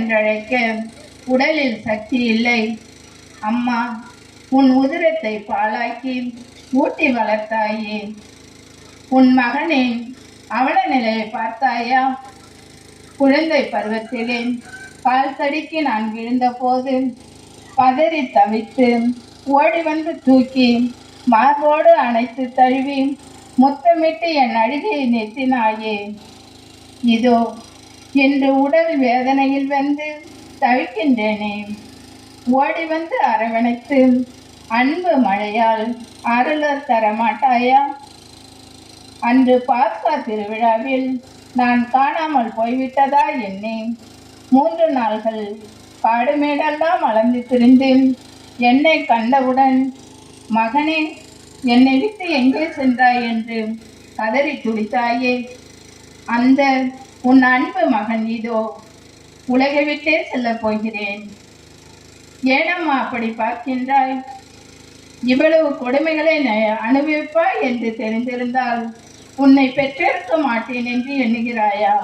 என்றழைக்க உடலில் சக்தி இல்லை. அம்மா, உன் உதிரத்தை பாலாக்கி ஊட்டி வளர்த்தாயே. உன் மகனின் அவல நிலையை பார்த்தாயா? குழந்தை பருவத்திலே பால் தடிக்கு நான் விழுந்த போது பதறி தவித்து ஓடி வந்து தூக்கி மார்போடு அணைத்து தழுவி முத்தமிட்டு என் அழுகையை நிறுத்தினாயே. இதோ இன்று உடல் வேதனையில் வந்து தவிக்கின்றேனே. ஓடி வந்து அரவணைத்து அன்பு மழையால் அருளர் தர மாட்டாயா? அன்று பாஸ்கா திருவிழாவில் நான் காணாமல் போய்விட்டதா என்னே? 3 நாள்கள் காடுமேடெல்லாம் அளந்து திரிந்து என்னை கண்டவுடன், மகனே, என்னை விட்டு எங்கே சென்றாய் என்று கதறி துடித்தாயே. அந்த உன் அன்பு மகன் இதோ உலகை விட்டே செல்ல போகிறேன். ஏனம்மா அப்படி பார்க்கின்றாய்? இவ்வளவு கொடுமைகளை அனுபவிப்பாய் என்று தெரிந்திருந்தால் உன்னை பெற்றெடுக்க மாட்டேன் என்று எண்ணுகிறாயா?